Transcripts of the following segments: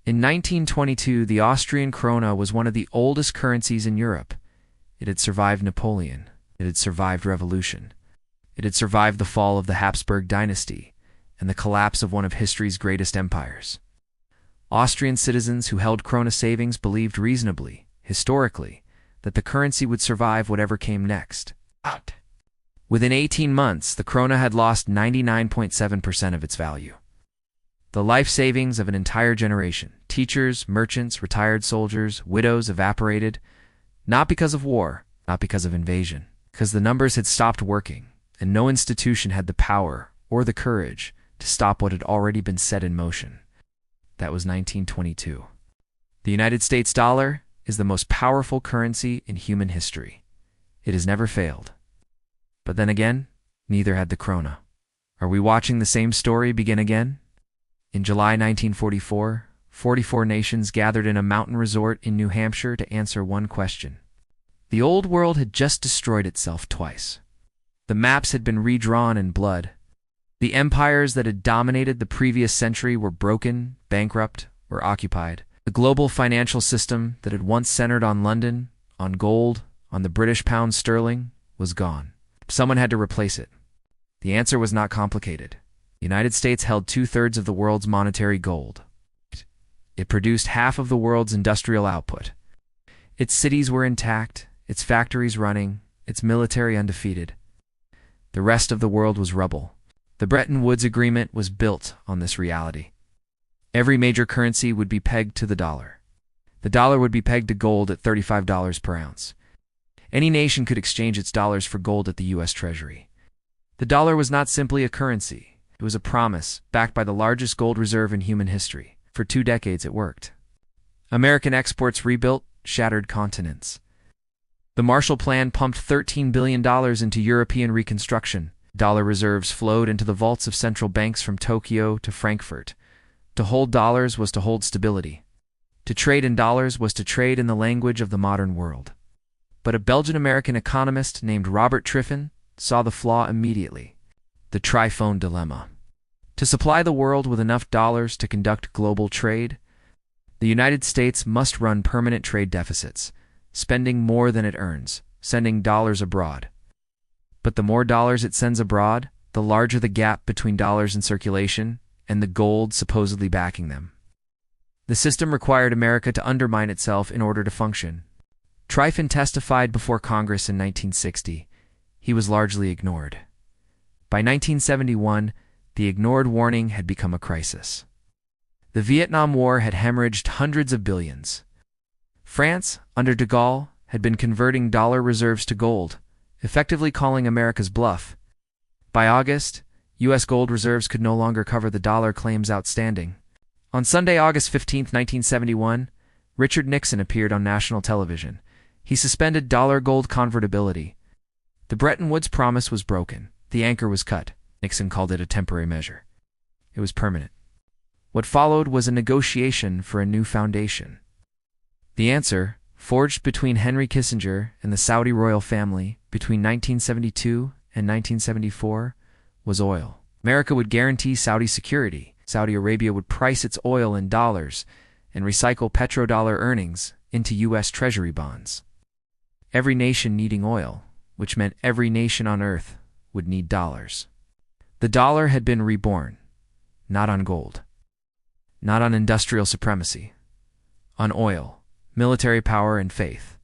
In 1922, the Austrian krona was one of the oldest currencies in Europe. It had survived Napoleon. It had survived revolution. It had survived the fall of the Habsburg dynasty and the collapse of one of history's greatest empires. Austrian citizens who held krona savings believed reasonably, historically, that the currency would survive whatever came next. Within 18 months, the krona had lost 99.7% of its value. The life savings of an entire generation, teachers, merchants, retired soldiers, widows, evaporated, not because of war, not because of invasion, because the numbers had stopped working, and no institution had the power or the courage to stop what had already been set in motion. That was 1922. The United States dollar is the most powerful currency in human history. It has never failed. But then again, neither had the krona. Are we watching the same story begin again? In July 1944, 44 nations gathered in a mountain resort in New Hampshire to answer one question. The old world had just destroyed itself twice. The maps had been redrawn in blood. The empires that had dominated the previous century were broken, bankrupt, or occupied. The global financial system that had once centered on London, on gold, on the British pound sterling, was gone. Someone had to replace it. The answer was not complicated. The United States held 2/3 of the world's monetary gold. It produced half of the world's industrial output. Its cities were intact, its factories running, its military undefeated. The rest of the world was rubble. The Bretton Woods Agreement was built on this reality. Every major currency would be pegged to the dollar. The dollar would be pegged to gold at $35 per ounce. Any nation could exchange its dollars for gold at the U.S. Treasury. The dollar was not simply a currency. It was a promise, backed by the largest gold reserve in human history. For 2 decades it worked. American exports rebuilt shattered continents. The Marshall Plan pumped $13 billion into European reconstruction. Dollar reserves flowed into the vaults of central banks from Tokyo to Frankfurt. To hold dollars was to hold stability. To trade in dollars was to trade in the language of the modern world. But a Belgian-American economist named Robert Triffin saw the flaw immediately. The triphone dilemma. To supply the world with enough dollars to conduct global trade, the United States must run permanent trade deficits, spending more than it earns, sending dollars abroad. But the more dollars it sends abroad, the larger the gap between dollars in circulation and the gold supposedly backing them. The system required America to undermine itself in order to function. Triffin testified before Congress in 1960. He was largely ignored. By 1971, the ignored warning had become a crisis. The Vietnam War had hemorrhaged hundreds of billions. France, under de Gaulle, had been converting dollar reserves to gold, effectively calling America's bluff. By August, U.S. gold reserves could no longer cover the dollar claims outstanding. On Sunday, August 15, 1971, Richard Nixon appeared on national television. He suspended dollar-gold convertibility. The Bretton Woods promise was broken. The anchor was cut. Nixon called it a temporary measure. It was permanent. What followed was a negotiation for a new foundation. The answer, forged between Henry Kissinger and the Saudi royal family between 1972 and 1974, was oil. America would guarantee Saudi security. Saudi Arabia would price its oil in dollars and recycle petrodollar earnings into U.S. Treasury bonds. Every nation needing oil, which meant every nation on earth, would need dollars. The dollar had been reborn, not on gold, not on industrial supremacy, on oil, military power, and faith.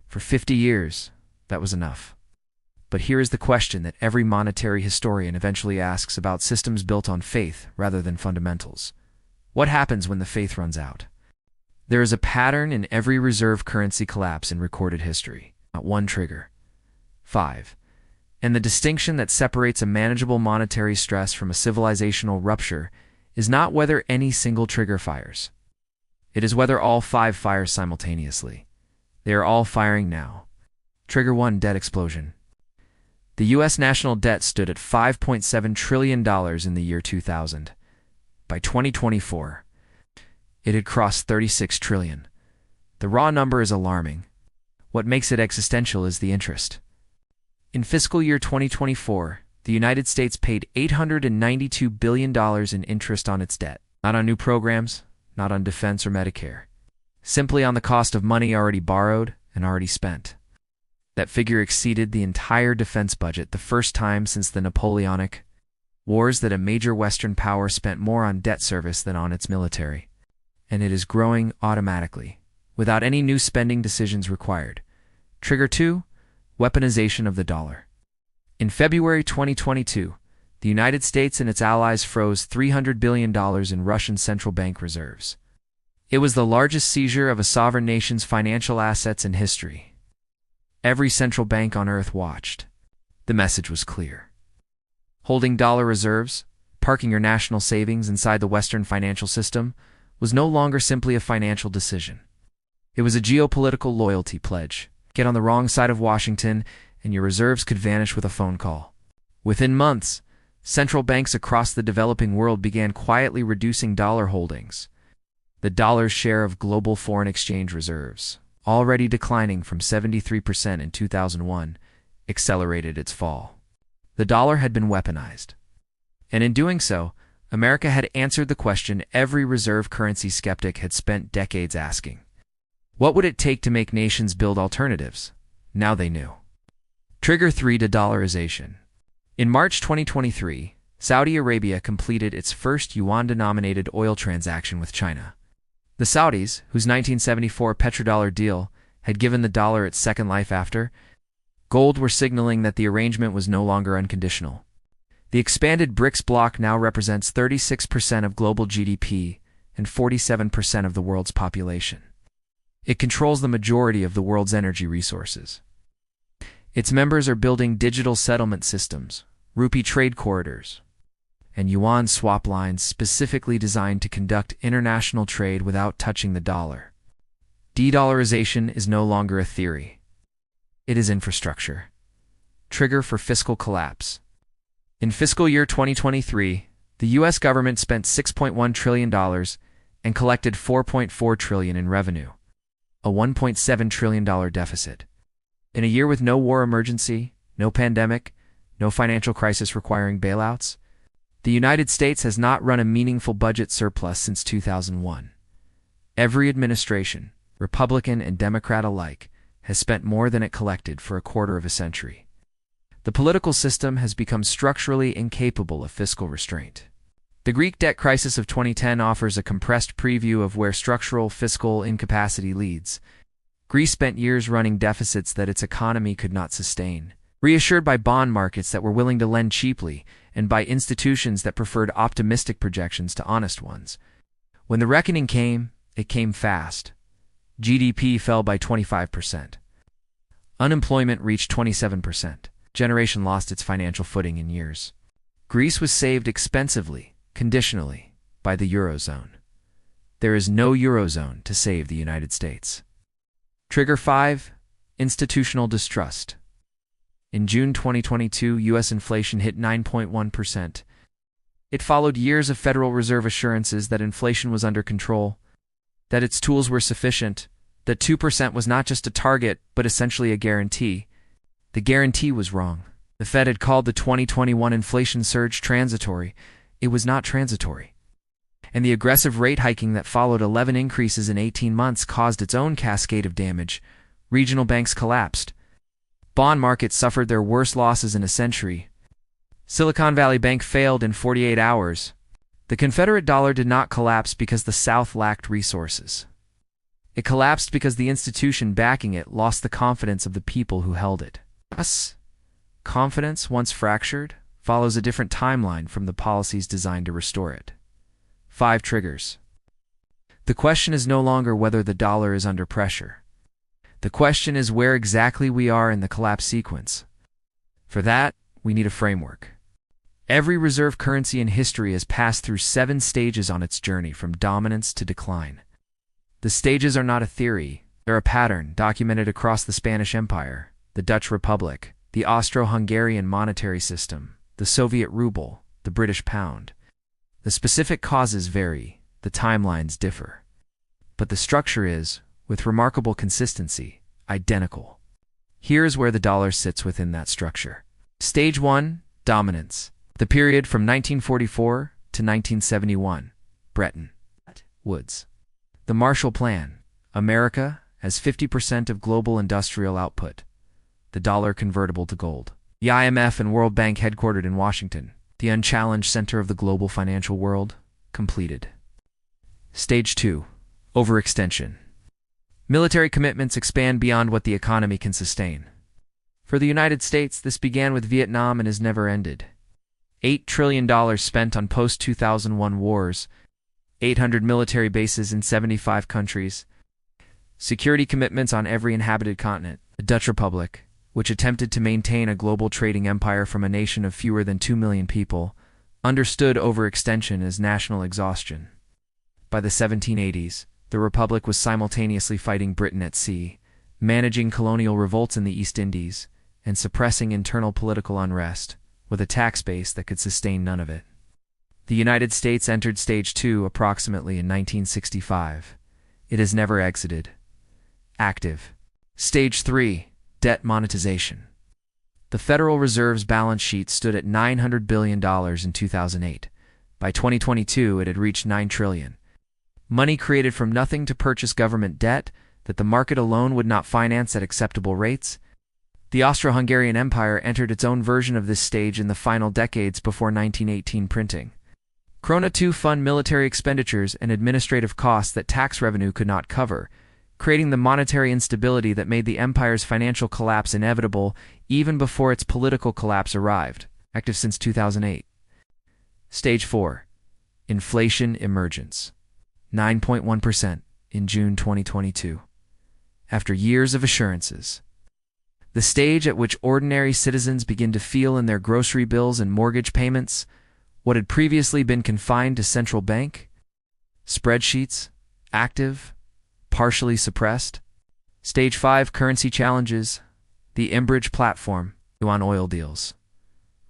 For 50 years, that was enough. But here is the question that every monetary historian eventually asks about systems built on faith rather than fundamentals. What happens when the faith runs out? There is a pattern in every reserve currency collapse in recorded history, not one trigger. 5. And the distinction that separates a manageable monetary stress from a civilizational rupture is not whether any single trigger fires. It is whether all 5 fires simultaneously. They are all firing now. Trigger 1: debt explosion. The U.S. national debt stood at $5.7 trillion in the year 2000. By 2024, it had crossed $36 trillion. The raw number is alarming. What makes it existential is the interest. In fiscal year 2024, the United States paid $892 billion in interest on its debt. Not on new programs, not on defense or Medicare. Simply on the cost of money already borrowed and already spent. That figure exceeded the entire defense budget, the first time since the Napoleonic Wars that a major Western power spent more on debt service than on its military. And it is growing automatically, without any new spending decisions required. Trigger 2. Weaponization of the dollar. In February 2022, the United States and its allies froze $300 billion in Russian central bank reserves. It was the largest seizure of a sovereign nation's financial assets in history. Every central bank on Earth watched. The message was clear. Holding dollar reserves, parking your national savings inside the Western financial system, was no longer simply a financial decision. It was a geopolitical loyalty pledge. Get on the wrong side of Washington, and your reserves could vanish with a phone call. Within months, central banks across the developing world began quietly reducing dollar holdings. The dollar's share of global foreign exchange reserves, already declining from 73% in 2001, accelerated its fall. The dollar had been weaponized. And in doing so, America had answered the question every reserve currency skeptic had spent decades asking. What would it take to make nations build alternatives? Now they knew. Trigger 3. De-dollarization. In March 2023, Saudi Arabia completed its first yuan-denominated oil transaction with China. The Saudis, whose 1974 petrodollar deal had given the dollar its second life after gold, were signaling that the arrangement was no longer unconditional. The expanded BRICS bloc now represents 36% of global GDP and 47% of the world's population. It controls the majority of the world's energy resources. Its members are building digital settlement systems, rupee trade corridors, and yuan swap lines specifically designed to conduct international trade without touching the dollar. De-dollarization is no longer a theory. It is infrastructure. Trigger for fiscal collapse. In fiscal year 2023, the U.S. government spent $6.1 trillion and collected $4.4 trillion in revenue, a $1.7 trillion deficit. In a year with no war emergency, no pandemic, no financial crisis requiring bailouts, the United States has not run a meaningful budget surplus since 2001. Every administration, Republican and Democrat alike, has spent more than it collected for a quarter of a century. The political system has become structurally incapable of fiscal restraint. The Greek debt crisis of 2010 offers a compressed preview of where structural fiscal incapacity leads. Greece spent years running deficits that its economy could not sustain, reassured by bond markets that were willing to lend cheaply and by institutions that preferred optimistic projections to honest ones. When the reckoning came, it came fast. GDP fell by 25%. Unemployment reached 27%. Generation lost its financial footing in years. Greece was saved expensively, conditionally, by the Eurozone. There is no Eurozone to save the United States. Trigger 5. Institutional distrust. In June 2022, U.S. inflation hit 9.1%. It followed years of Federal Reserve assurances that inflation was under control, that its tools were sufficient, that 2% was not just a target, but essentially a guarantee. The guarantee was wrong. The Fed had called the 2021 inflation surge transitory. It was not transitory. And the aggressive rate hiking that followed 11 increases in 18 months caused its own cascade of damage. Regional banks collapsed. Bond markets suffered their worst losses in a century. Silicon Valley Bank failed in 48 hours. The Confederate dollar did not collapse because the South lacked resources. It collapsed because the institution backing it lost the confidence of the people who held it. Thus, confidence, once fractured, follows a different timeline from the policies designed to restore it. 5 triggers. The question is no longer whether the dollar is under pressure. The question is where exactly we are in the collapse sequence. For that, we need a framework. Every reserve currency in history has passed through 7 stages on its journey from dominance to decline. The stages are not a theory, they're a pattern documented across the Spanish Empire, the Dutch Republic, the Austro-Hungarian monetary system, the Soviet ruble, the British pound. The specific causes vary, the timelines differ. But the structure is, with remarkable consistency, identical. Here's where the dollar sits within that structure. Stage 1, dominance. The period from 1944 to 1971. Bretton Woods. The Marshall Plan. America as 50% of global industrial output. The dollar convertible to gold. The IMF and World Bank headquartered in Washington. The unchallenged center of the global financial world. Completed. Stage 2. Overextension. Military commitments expand beyond what the economy can sustain. For the United States, this began with Vietnam and has never ended. $8 trillion spent on post-2001 wars, 800 military bases in 75 countries, security commitments on every inhabited continent. The Dutch Republic, which attempted to maintain a global trading empire from a nation of fewer than 2 million people, understood overextension as national exhaustion. By the 1780s, the Republic was simultaneously fighting Britain at sea, managing colonial revolts in the East Indies, and suppressing internal political unrest, with a tax base that could sustain none of it. The United States entered Stage 2 approximately in 1965. It has never exited. Active. Stage 3. Debt monetization. The Federal Reserve's balance sheet stood at $900 billion in 2008. By 2022, it had reached $9 trillion. Money created from nothing to purchase government debt that the market alone would not finance at acceptable rates. The Austro-Hungarian Empire entered its own version of this stage in the final decades before 1918 printing. Krona II fund military expenditures and administrative costs that tax revenue could not cover, creating the monetary instability that made the empire's financial collapse inevitable even before its political collapse arrived, active since 2008. Stage 4. Inflation emergence. 9.1% in June 2022. After years of assurances. The stage at which ordinary citizens begin to feel in their grocery bills and mortgage payments what had previously been confined to central bank, spreadsheets, active, partially suppressed. Stage 5 currency challenges, the Enbridge platform, yuan oil deals,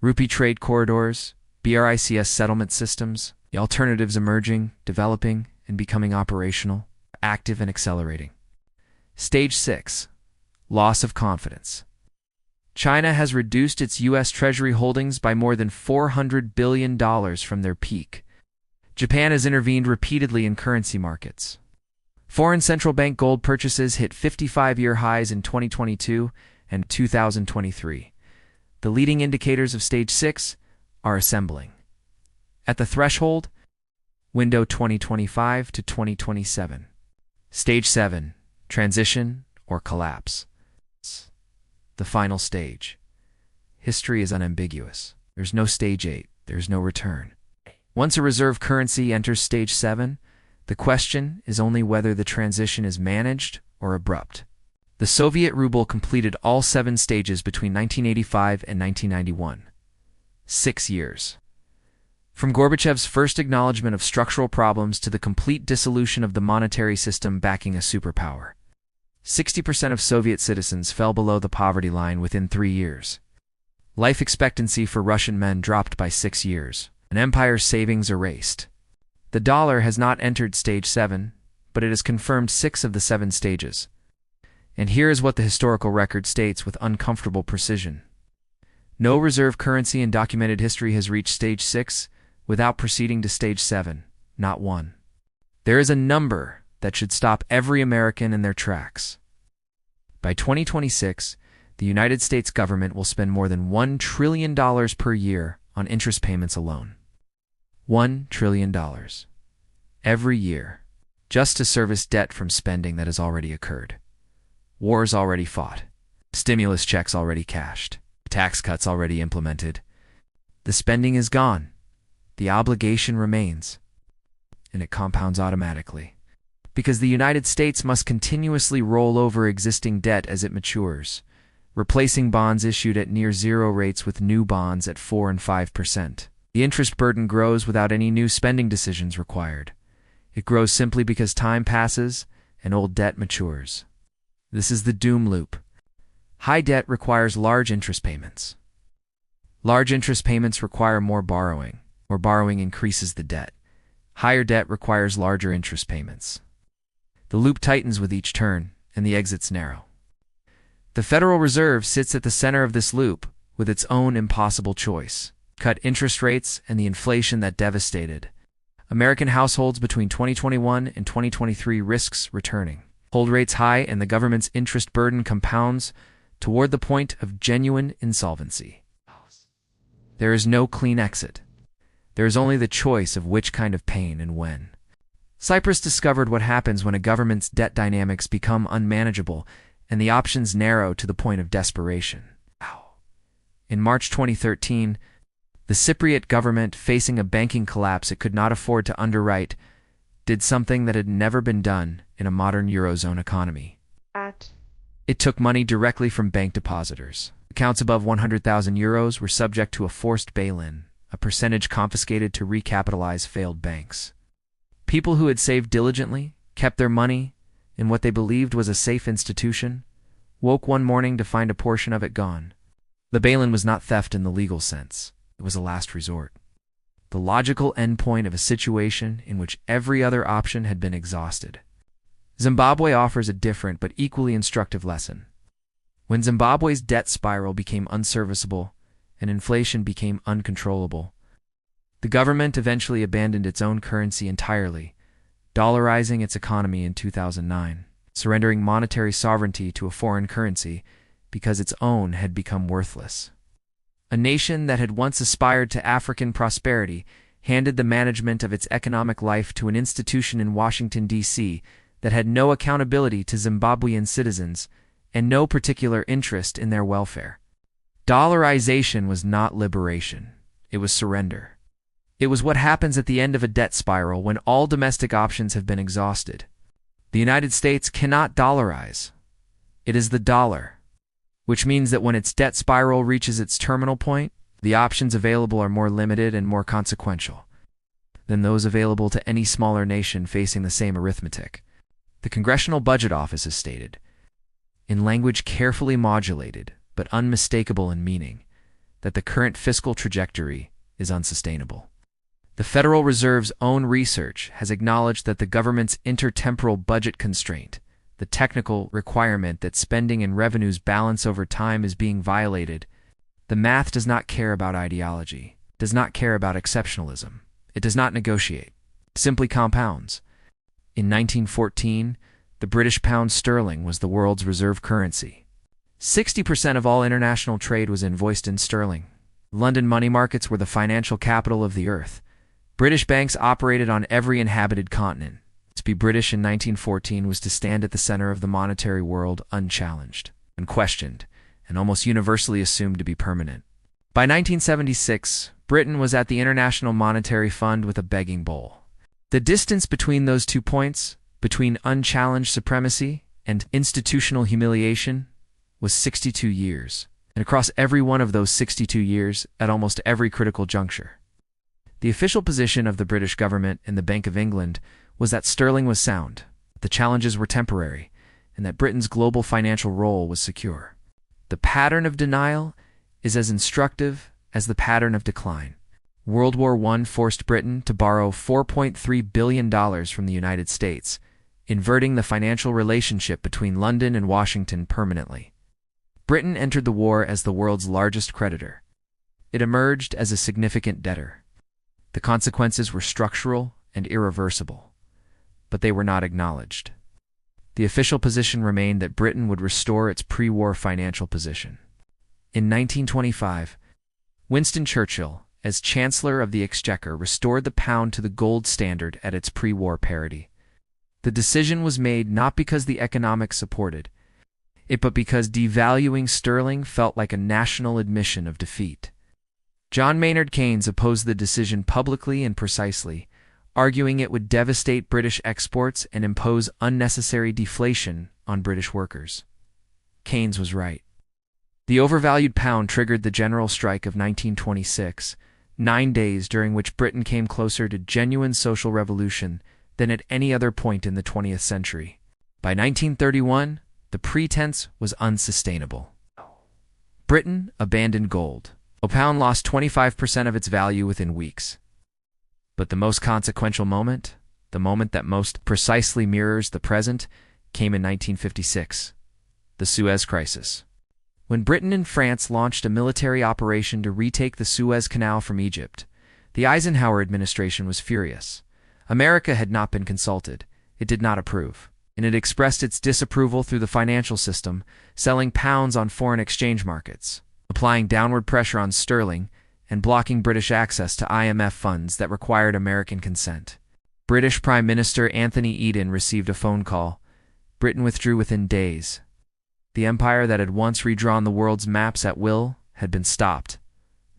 rupee trade corridors, BRICS settlement systems, the alternatives emerging, developing, and becoming operational, active and accelerating. Stage 6. Loss of confidence. China has reduced its U.S. Treasury holdings by more than $400 billion from their peak. Japan has intervened repeatedly in currency markets. Foreign central bank gold purchases hit 55-year highs in 2022 and 2023. The leading indicators of Stage 6 are assembling. At the threshold, window 2025 to 2027. Stage 7. Transition or collapse. The final stage. History is unambiguous. There's no Stage 8. There's no return. Once a reserve currency enters Stage 7, the question is only whether the transition is managed or abrupt. The Soviet ruble completed all 7 stages between 1985 and 1991. 6 years. From Gorbachev's first acknowledgement of structural problems to the complete dissolution of the monetary system backing a superpower. 60% of Soviet citizens fell below the poverty line within 3 years. Life expectancy for Russian men dropped by 6 years. An empire's savings erased. The dollar has not entered Stage 7, but it has confirmed 6 of the 7 stages. And here is what the historical record states with uncomfortable precision. No reserve currency in documented history has reached Stage 6 without proceeding to Stage 7, not one. There is a number that should stop every American in their tracks. By 2026, the United States government will spend more than $1 trillion per year on interest payments alone. $1 trillion. Every year, just to service debt from spending that has already occurred. Wars already fought. Stimulus checks already cashed. Tax cuts already implemented. The spending is gone. The obligation remains. And it compounds automatically. Because the United States must continuously roll over existing debt as it matures, replacing bonds issued at near zero rates with new bonds at 4 and 5%. The interest burden grows without any new spending decisions required. It grows simply because time passes and old debt matures. This is the doom loop. High debt requires large interest payments. Large interest payments require more borrowing. More borrowing increases the debt. Higher debt requires larger interest payments. The loop tightens with each turn, and the exits narrow. The Federal Reserve sits at the center of this loop with its own impossible choice. Cut interest rates and the inflation that devastated American households between 2021 and 2023 risks returning. Hold rates high and the government's interest burden compounds toward the point of genuine insolvency. There is no clean exit. There is only the choice of which kind of pain and when. Cyprus discovered what happens when a government's debt dynamics become unmanageable and the options narrow to the point of desperation. In March 2013, the Cypriot government, facing a banking collapse it could not afford to underwrite, did something that had never been done in a modern Eurozone economy. It took money directly from bank depositors. Accounts above 100,000 euros were subject to a forced bail-in, a percentage confiscated to recapitalize failed banks. People who had saved diligently, kept their money in what they believed was a safe institution, woke one morning to find a portion of it gone. The bail-in was not theft in the legal sense. It was a last resort. The logical endpoint of a situation in which every other option had been exhausted. Zimbabwe offers a different but equally instructive lesson. When Zimbabwe's debt spiral became unserviceable and inflation became uncontrollable, the government eventually abandoned its own currency entirely, dollarizing its economy in 2009, surrendering monetary sovereignty to a foreign currency because its own had become worthless. A nation that had once aspired to African prosperity handed the management of its economic life to an institution in Washington, D.C. that had no accountability to Zimbabwean citizens and no particular interest in their welfare. Dollarization was not liberation. It was surrender. It was what happens at the end of a debt spiral when all domestic options have been exhausted. The United States cannot dollarize. It is the dollar, which means that when its debt spiral reaches its terminal point, the options available are more limited and more consequential than those available to any smaller nation facing the same arithmetic. The Congressional Budget Office has stated, in language carefully modulated but unmistakable in meaning, that the current fiscal trajectory is unsustainable. The Federal Reserve's own research has acknowledged that the government's intertemporal budget constraint, the technical requirement that spending and revenues balance over time, is being violated. The math does not care about ideology, does not care about exceptionalism. It does not negotiate. It simply compounds. In 1914, the British pound sterling was the world's reserve currency. 60% of all international trade was invoiced in sterling. London money markets were the financial capital of the earth. British banks operated on every inhabited continent. To be British in 1914 was to stand at the center of the monetary world unchallenged, unquestioned, and almost universally assumed to be permanent. By 1976, Britain was at the International Monetary Fund with a begging bowl. The distance between those 2 points, between unchallenged supremacy and institutional humiliation, was 62 years, and across every one of those 62 years, at almost every critical juncture, the official position of the British government and the Bank of England was that sterling was sound, the challenges were temporary, and that Britain's global financial role was secure. The pattern of denial is as instructive as the pattern of decline. World War I forced Britain to borrow $4.3 billion from the United States, inverting the financial relationship between London and Washington permanently. Britain entered the war as the world's largest creditor. It emerged as a significant debtor. The consequences were structural and irreversible, but they were not acknowledged. The official position remained that Britain would restore its pre-war financial position. In 1925, Winston Churchill, as Chancellor of the Exchequer, restored the pound to the gold standard at its pre-war parity. The decision was made not because the economics supported it, but because devaluing sterling felt like a national admission of defeat. John Maynard Keynes opposed the decision publicly and precisely, arguing it would devastate British exports and impose unnecessary deflation on British workers. Keynes was right. The overvalued pound triggered the general strike of 1926, 9 days during which Britain came closer to genuine social revolution than at any other point in the 20th century. By 1931, the pretense was unsustainable. Britain abandoned gold. The pound lost 25% of its value within weeks. But the most consequential moment, the moment that most precisely mirrors the present, came in 1956, the Suez Crisis. When Britain and France launched a military operation to retake the Suez Canal from Egypt, the Eisenhower administration was furious. America had not been consulted. It did not approve, and it expressed its disapproval through the financial system, selling pounds on foreign exchange markets, applying downward pressure on sterling, and blocking British access to IMF funds that required American consent. British Prime Minister Anthony Eden received a phone call. Britain withdrew within days. The empire that had once redrawn the world's maps at will had been stopped,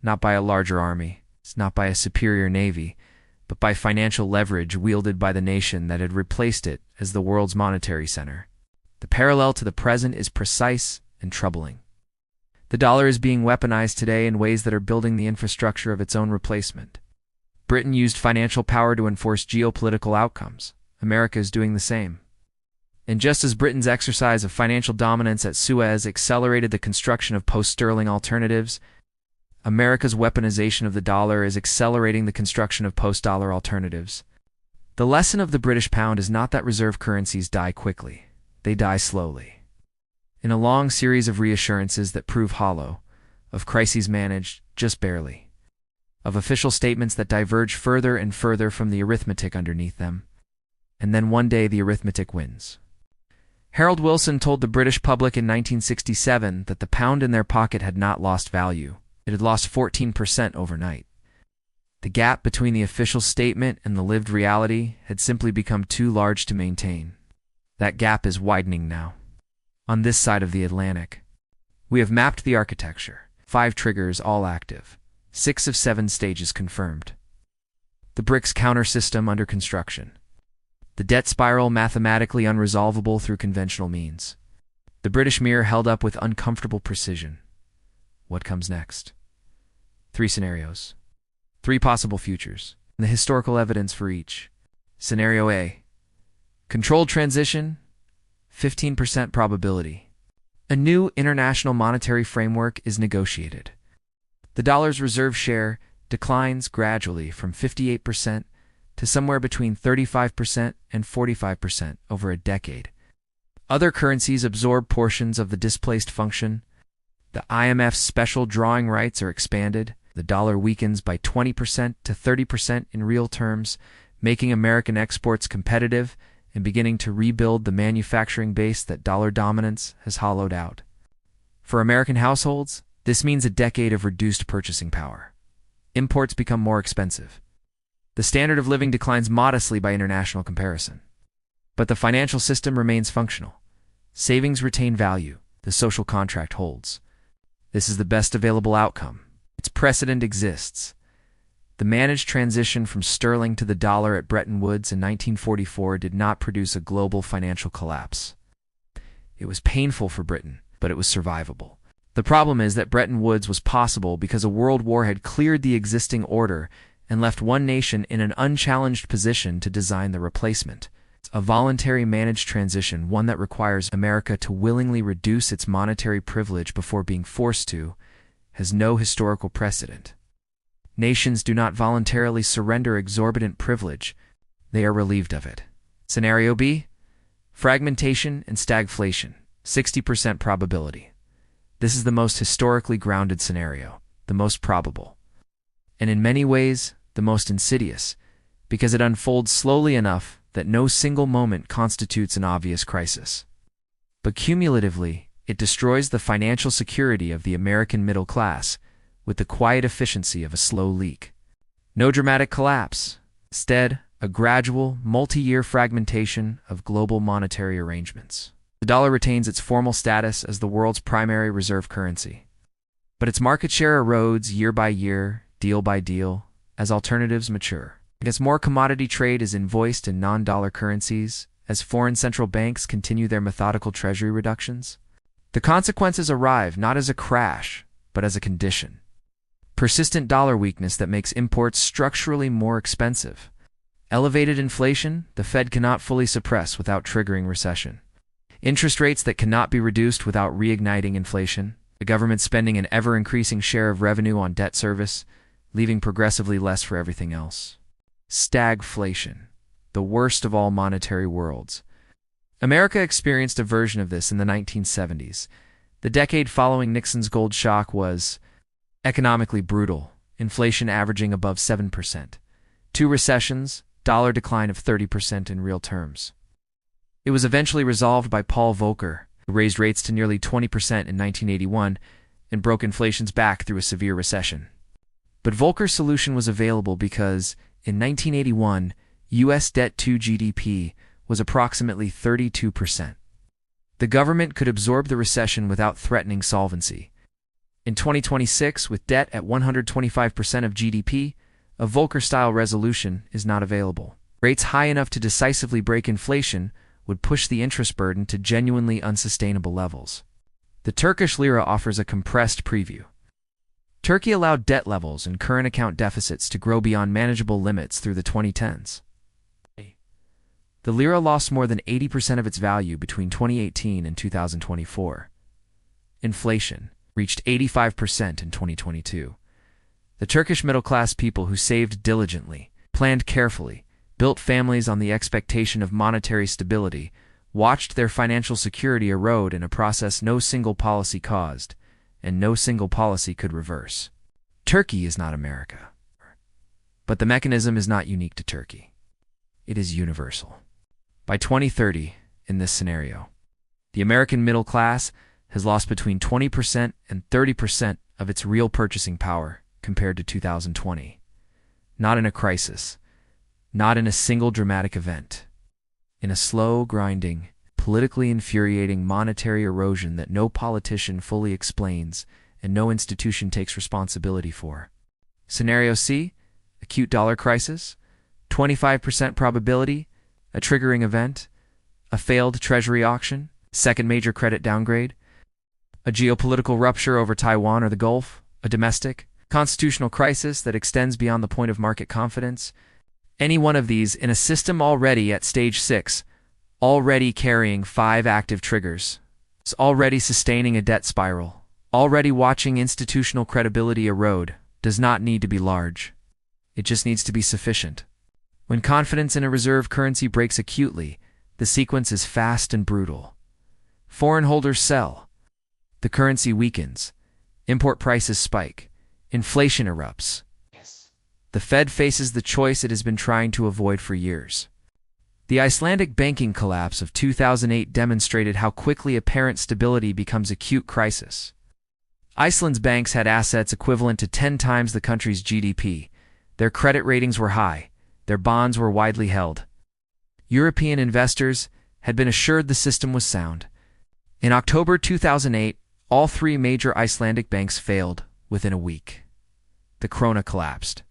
not by a larger army, not by a superior navy, but by financial leverage wielded by the nation that had replaced it as the world's monetary center. The parallel to the present is precise and troubling. The dollar is being weaponized today in ways that are building the infrastructure of its own replacement. Britain used financial power to enforce geopolitical outcomes. America is doing the same. And just as Britain's exercise of financial dominance at Suez accelerated the construction of post-sterling alternatives, America's weaponization of the dollar is accelerating the construction of post-dollar alternatives. The lesson of the British pound is not that reserve currencies die quickly. They die slowly. In a long series of reassurances that prove hollow, of crises managed just barely, of official statements that diverge further and further from the arithmetic underneath them, and then one day the arithmetic wins. Harold Wilson told the British public in 1967 that the pound in their pocket had not lost value. It had lost 14% overnight. The gap between the official statement and the lived reality had simply become too large to maintain. That gap is widening now. On this side of the Atlantic, we have mapped the architecture. 5 triggers all active. 6 of 7 stages confirmed. The BRICS counter system under construction. The debt spiral mathematically unresolvable through conventional means. The British mirror held up with uncomfortable precision. What comes next? 3 scenarios. 3 possible futures. And the historical evidence for each. Scenario A. Controlled transition, 15% probability. A new international monetary framework is negotiated. The dollar's reserve share declines gradually from 58% to somewhere between 35% and 45% over a decade. Other currencies absorb portions of the displaced function. The IMF's special drawing rights are expanded. The dollar weakens by 20% to 30% in real terms, making American exports competitive and beginning to rebuild the manufacturing base that dollar dominance has hollowed out. For American households, this means a decade of reduced purchasing power. Imports become more expensive. The standard of living declines modestly by international comparison. But the financial system remains functional. Savings retain value. The social contract holds. This is the best available outcome. Its precedent exists. The managed transition from sterling to the dollar at Bretton Woods in 1944 did not produce a global financial collapse. It was painful for Britain, but it was survivable. The problem is that Bretton Woods was possible because a world war had cleared the existing order and left one nation in an unchallenged position to design the replacement. A voluntary managed transition, one that requires America to willingly reduce its monetary privilege before being forced to, has no historical precedent. Nations do not voluntarily surrender exorbitant privilege. They are relieved of it. Scenario B. Fragmentation and stagflation. 60% probability. This is the most historically grounded scenario, the most probable, and in many ways, the most insidious, because it unfolds slowly enough that no single moment constitutes an obvious crisis. But cumulatively, it destroys the financial security of the American middle class with the quiet efficiency of a slow leak. No dramatic collapse. Instead, a gradual, multi-year fragmentation of global monetary arrangements. The dollar retains its formal status as the world's primary reserve currency. But its market share erodes year by year, deal by deal, as alternatives mature. As more commodity trade is invoiced in non-dollar currencies, as foreign central banks continue their methodical treasury reductions, the consequences arrive not as a crash, but as a condition. Persistent dollar weakness that makes imports structurally more expensive. Elevated inflation the Fed cannot fully suppress without triggering recession. Interest rates that cannot be reduced without reigniting inflation. The government spending an ever-increasing share of revenue on debt service, leaving progressively less for everything else. Stagflation, the worst of all monetary worlds. America experienced a version of this in the 1970s. The decade following Nixon's gold shock was economically brutal, inflation averaging above 7%. 2 recessions, dollar decline of 30% in real terms. It was eventually resolved by Paul Volcker, who raised rates to nearly 20% in 1981 and broke inflation's back through a severe recession. But Volcker's solution was available because, in 1981, U.S. debt to GDP was approximately 32%. The government could absorb the recession without threatening solvency. In 2026, with debt at 125% of GDP, a Volcker-style resolution is not available. Rates high enough to decisively break inflation would push the interest burden to genuinely unsustainable levels. The Turkish lira offers a compressed preview. Turkey allowed debt levels and current account deficits to grow beyond manageable limits through the 2010s. The lira lost more than 80% of its value between 2018 and 2024. Inflation reached 85% in 2022. The Turkish middle-class people who saved diligently, planned carefully, built families on the expectation of monetary stability, watched their financial security erode in a process no single policy caused, and no single policy could reverse. Turkey is not America. But the mechanism is not unique to Turkey. It is universal. By 2030, in this scenario, the American middle class has lost between 20% and 30% of its real purchasing power compared to 2020. Not in a crisis, not in a single dramatic event. In a slow, grinding, politically infuriating monetary erosion that no politician fully explains and no institution takes responsibility for. Scenario C, acute dollar crisis, 25% probability, a triggering event, a failed treasury auction, second major credit downgrade, a geopolitical rupture over Taiwan or the Gulf, a domestic, constitutional crisis that extends beyond the point of market confidence. Any one of these in a system already at stage 6, already carrying 5 active triggers, is already sustaining a debt spiral, already watching institutional credibility erode, does not need to be large. It just needs to be sufficient. When confidence in a reserve currency breaks acutely, the sequence is fast and brutal. Foreign holders sell. The currency weakens. Import prices spike. Inflation erupts. The Fed faces the choice it has been trying to avoid for years. The Icelandic banking collapse of 2008 demonstrated how quickly apparent stability becomes acute crisis. Iceland's banks had assets equivalent to 10 times the country's GDP. Their credit ratings were high. Their bonds were widely held. European investors had been assured the system was sound. In October 2008, all 3 major Icelandic banks failed within a week. The krona collapsed.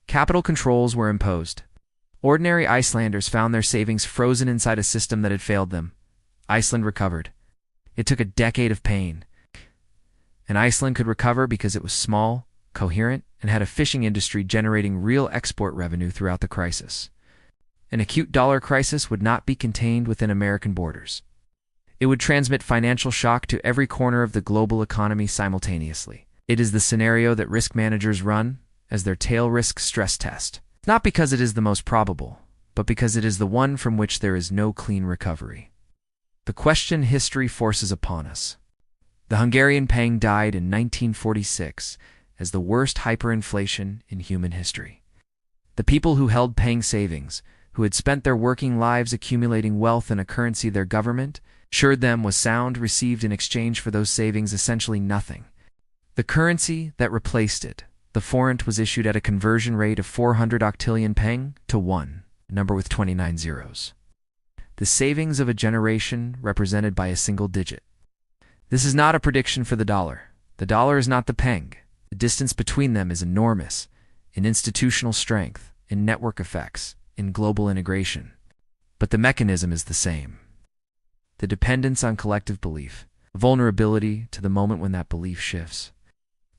Capital controls were imposed. Ordinary Icelanders found their savings frozen inside a system that had failed them. Iceland recovered. It took a decade of pain. And Iceland could recover because it was small, coherent, and had a fishing industry generating real export revenue throughout the crisis. An acute dollar crisis would not be contained within American borders. It would transmit financial shock to every corner of the global economy simultaneously. It is the scenario that risk managers run as their tail risk stress test. Not because it is the most probable, but because it is the one from which there is no clean recovery. The question history forces upon us. The Hungarian pang died in 1946 as the worst hyperinflation in human history. The people who held pang savings, who had spent their working lives accumulating wealth in a currency their government assured them was sound, received in exchange for those savings essentially nothing. The currency that replaced it, the forint, was issued at a conversion rate of 400 octillion peng to 1, a number with 29 zeros. The savings of a generation represented by a single digit. This is not a prediction for the dollar. The dollar is not the peng. The distance between them is enormous, in institutional strength, in network effects, in global integration. But the mechanism is the same. The dependence on collective belief, vulnerability to the moment when that belief shifts.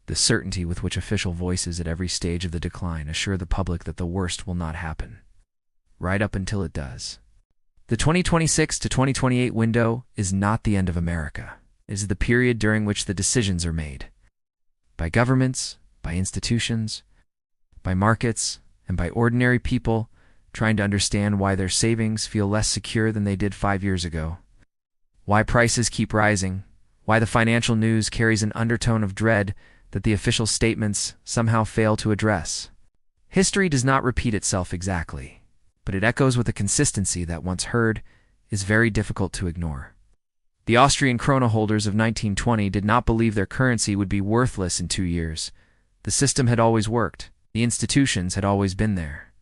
The certainty with which official voices at every stage of the decline assure the public that the worst will not happen, right up until it does. The 2026 to 2028 window is not the end of America. It is the period during which the decisions are made. By governments, by institutions, by markets, and by ordinary people trying to understand why their savings feel less secure than they did 5 years ago. Why prices keep rising, why the financial news carries an undertone of dread that the official statements somehow fail to address. History does not repeat itself exactly. but it echoes with a consistency that, once heard, is very difficult to ignore. The Austrian krona holders of 1920 did not believe their currency would be worthless in 2 years. The system had always worked. The institutions had always been there.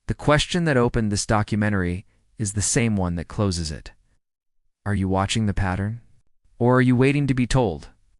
The question that opened this documentary is the same one that closes it. Are you watching the pattern? Or are you waiting to be told?